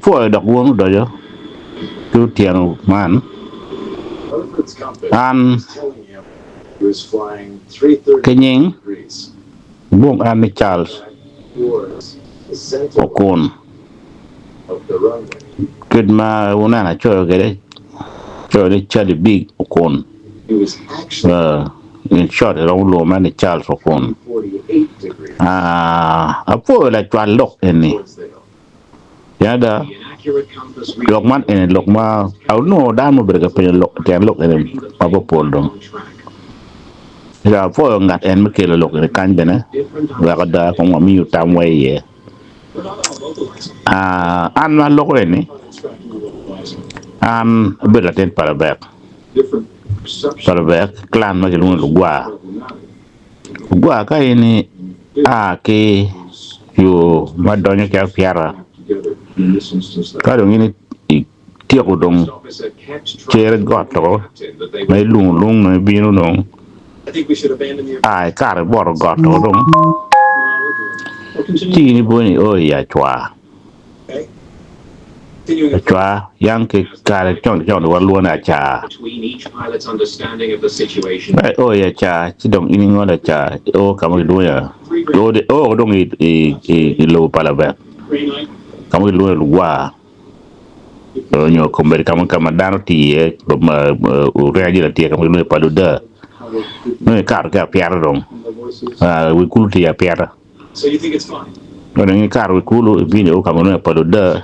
For dog won't do you to tiang man and Kenying Boom and Charles Okun good ma una cho cái đấy cho đi chơi big Okun in short around low man Charles Okun a po la chwan lok ni ya da lok man en lok ma au no da mo berga pe lok ten lok en pa po pol dong ya po ngat en me ke lok ni kan bena wa ka da ko mi yu tam we ye an ma lok ni an berga ten Palabek clan ma ke lu gua ka ini ke yo madonyo ka piara ka dong ini tiek dong chere goto mai lung no binu dong kar bor goto dong ti ni boni o ya chwa yang ke kar chong war luona cha o ya cha ti dong ini ngoda cha o kamu lu ya o dong i lo Palabek kamu lu wa nyo komber kamu dano ti ma reagi la ti kamu lu paluda no kar ka piara dong we kulu ti ya piara no ni kar we kulu bini o kamu lu paluda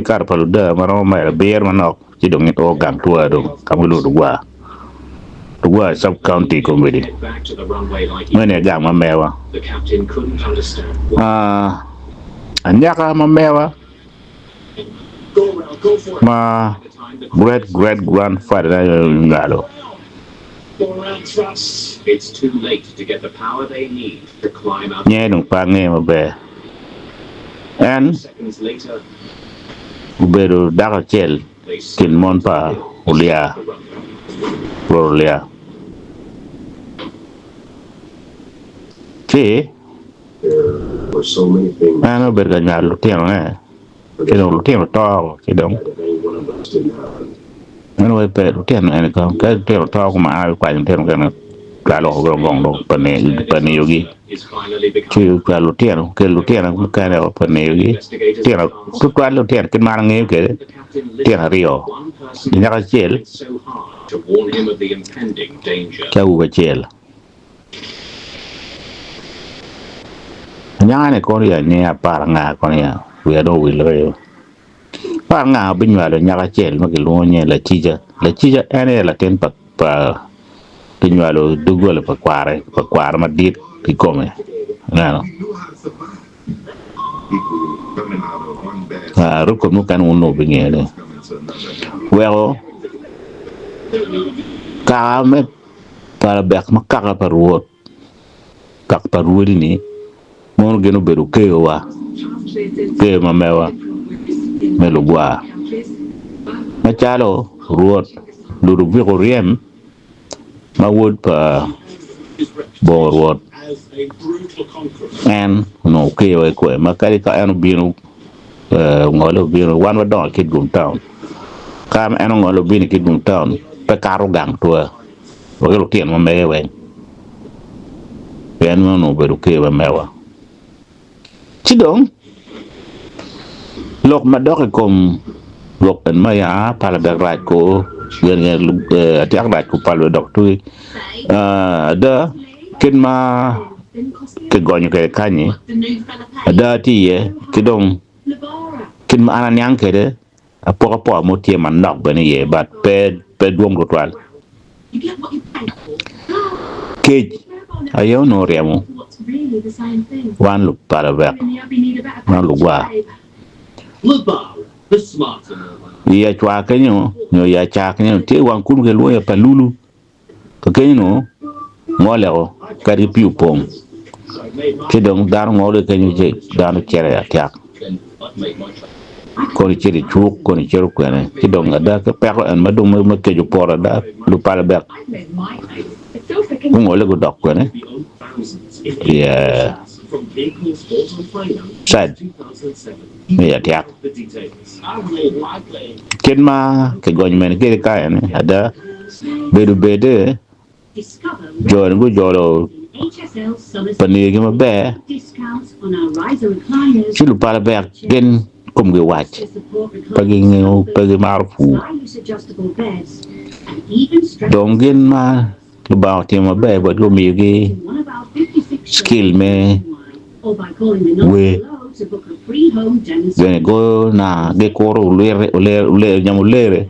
kar paluda maro ma ber manok ti dong o gang tua dong kamu lu wa sub county comedy mene gang ma mewa anyaka ma mewa ma great grandfather ngalo nye nung pa nge ma be en ubedo daka chel kin mon pa ulia che ano berga nyalo tiang cái đồng lúa thiệt là to cái đồng nó nuôi pe lúa thiệt này không cái thiệt là to của mà ai quay thiệt cái này cả lỗ gồng gồng đâu phần này yogi chứ cái lúa thiệt nó cũng cái này phần này yogi thiệt là cứ quay lúa thiệt cái mang nghe cái thiệt là rio thì nhắc chết cái u cái chết nhá này con này nghe paranga con này we do we lo pa nga bin wa lo nyaka chel ma ke lo nye la chija ene la ten pa bin wa lo dugo le pa kware ma dit ki come no ru ko mu kan uno bi ngere wero ka me Palabek ma ka pa ruot kak pa ruodi ni mon geno beru ke wa ke ma mewa melo gua ma chalo ruot luru bi ko riem ma wod pa bo ruot en no ke wa ko ma kali ka en binu ngolo binu wan wa don kid gum town kam en ngolo binu kid gum town pe karo gang to o yo tien ma mewe en no beru ke wa mewa chidong lok madok kom lok en maya Palabek right ko yen Atiak right ko Palabek tu da kin ma ke gonyo ke kanyi da ti ye kidong kin ma anan yang ke de apo mo tie man nok bene ye bat pe duong rotwal ke ayo no riamo wan lu Palabek na lu wa iya chwa kenyo ya cha kenyo te wan kum ke lo ya palulu ko kenyo ngole ko kari piu pom ke dong dar ngole kenyo je danu chere Atiak ko ni chere chuk ko ni chere ko ne ke dong ada ke pe ko en madum ma ke ju pora da lu Palabek ko ngole ko dok ko ne ya said me Atiak ken ma ke gonyo men ke ka ne ada bedu bede jor go joro pani ke ma be chilu para be gen kum ge watch pagi ngeu pagi marfu dongen ma about him a be but go me ge skill me we when go na ge koro le nyamulere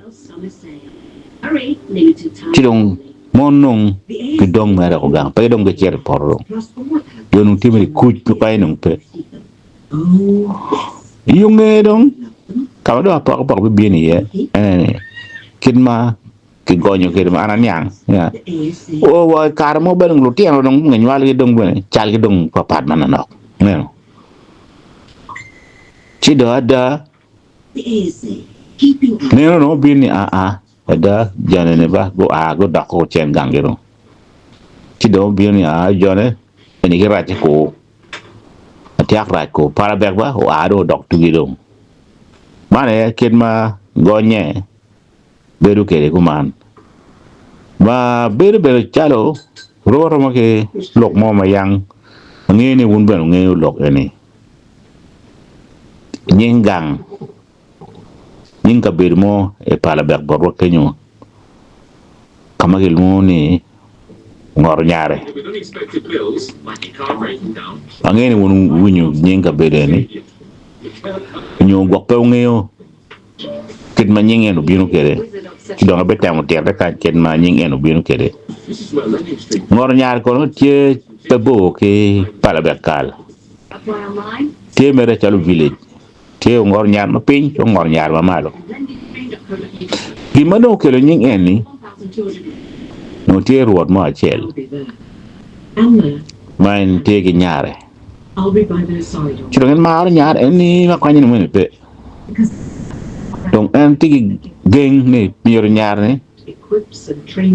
chidong monong ke dong mera ko gang pe dong ge cher porro yonu timri kuch pe pai nong pe yung dong ka do pa ko be bien ye kidma ke gonyo ke ma anan yang ya o wa karmo ben lu tiang dong ngin wal ge dong ben chal ge dong pa pat man na no ci do ada no bini ada jane ne ba go go da ko chen gangero ci do bini jone ni ge ra ko Atiak ra ko Palabek ba o do dok tu gi dong mane kidma gonye beru ke ko man ba beru chalo ro ma ke lok mo ma yang ngene wun ben ngene lok ene nyingang nyinga bermo e Palabek borro kenyo kamagil mo ni ngor nyare angene wun winyu nyinga berene nyo gok pe ngeo kid ma nyingen no binu kere do nga betam ter ka kid ma nyingen no binu kere ngor nyar ko tie pe bo ke Palabek kal tie mere chalu village tie ngor nyar ma pin to ngor nyar ma malo gi mano kele nyingen ni no tie ruot ma chel main tie gi nyare chiro ngen ma nyar eni ma kwani no pe donc en tigi geng ne pior nyar ne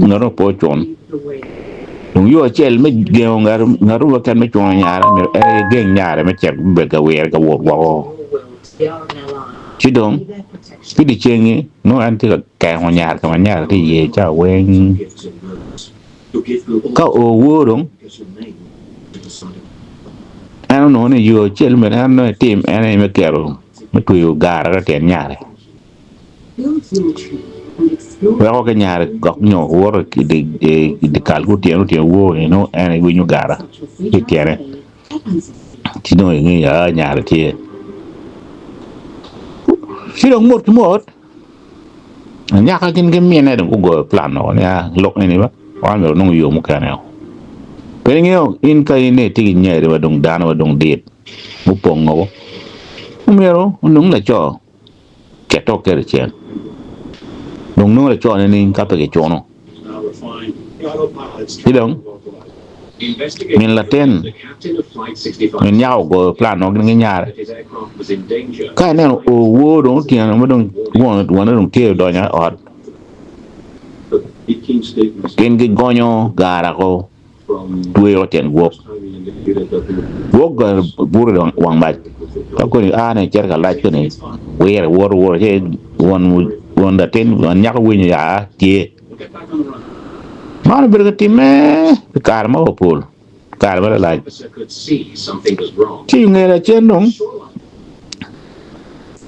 ngaro po chon donc yo chel me geo ngaru wa kan me chon nyar me geng nyar me chek be ga wer ga wo chi dong pidi chengi no anti ka ho nyar ti ye cha wen ka o wo dong ano no ne yo chel me no tim ene me kero me tu gara ten nyare Pero que nyare gok nyo wor ki de kalgu tienu wo no ene winyu gara ki tiene ti no ngi ya nyare tie si dong mot nya ka kin gem mena dong go plan no ya lok ni ba wan no no yo mu kana pero ngio in ka ine ti nyare wa dong dan wa dong dit mu pong ngo mero nung la cho ke to ke chen dong no la cho ni ka pe ke cho no si dong min la ten min nhau go plan no ngi nyare ka ne o wo dong ti na mo dong won dong tie do nya od ken gi gonyo gara ko duwe o ten wo ga buru dong wang ba ka ko ni ne cher ka la ko ni wer wor je won da ten won nya ko wi ya tie man ber ga time karma opol karma la ti ngera chen dong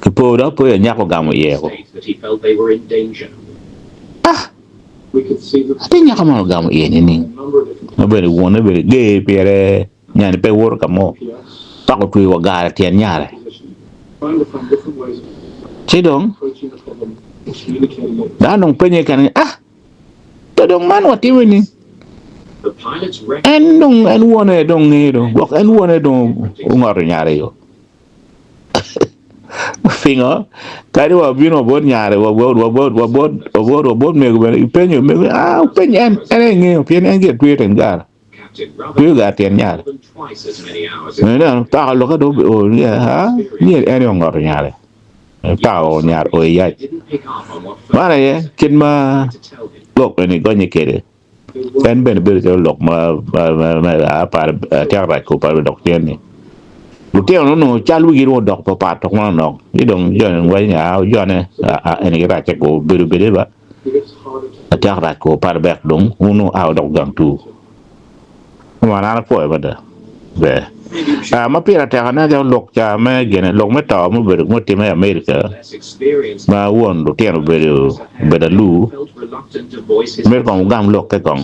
ke po da po ya nya ko gamo ye ko ati nya ko mal gamo ye ni no ber won ber ge pere nya ni pe wor ka mo pa ko tu wa gara ten nyare ti dong da nong penye kan to dong man wa ti ni en dong en wone dong ni do bok en wone dong ngor nyare yo fingo kari wa bino bod nyare wa bod me go penyo me penyen ene ngi pen en get tu ten gar tu ga ten nyare me dan ta lo ka do o ya ni ene ngor nyare ta o nyar o ya mana ye kin ma lok ni go ni kere en ben ber ke lok ma a par ta ra ko par dok chen ni lu te no cha lu gi ro dok pa pa to ma no ni dong yo wai nya yo ne a en ra che ko ber ba ta ra ko par bek dong uno a dok gang tu ma na po ba da be ma pira ta na ja lok cha ma gene lok me ta mo ber mo te ma america ma won lu te no ber da lu mer ko gam lok ke kong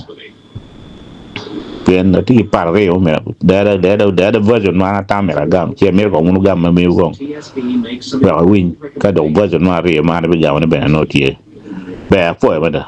pen ti par re o me da version ma ta me la gam che me ko mun gam ma me ko ba win ka do version ma re ma be gam ne be no tie be fo ba da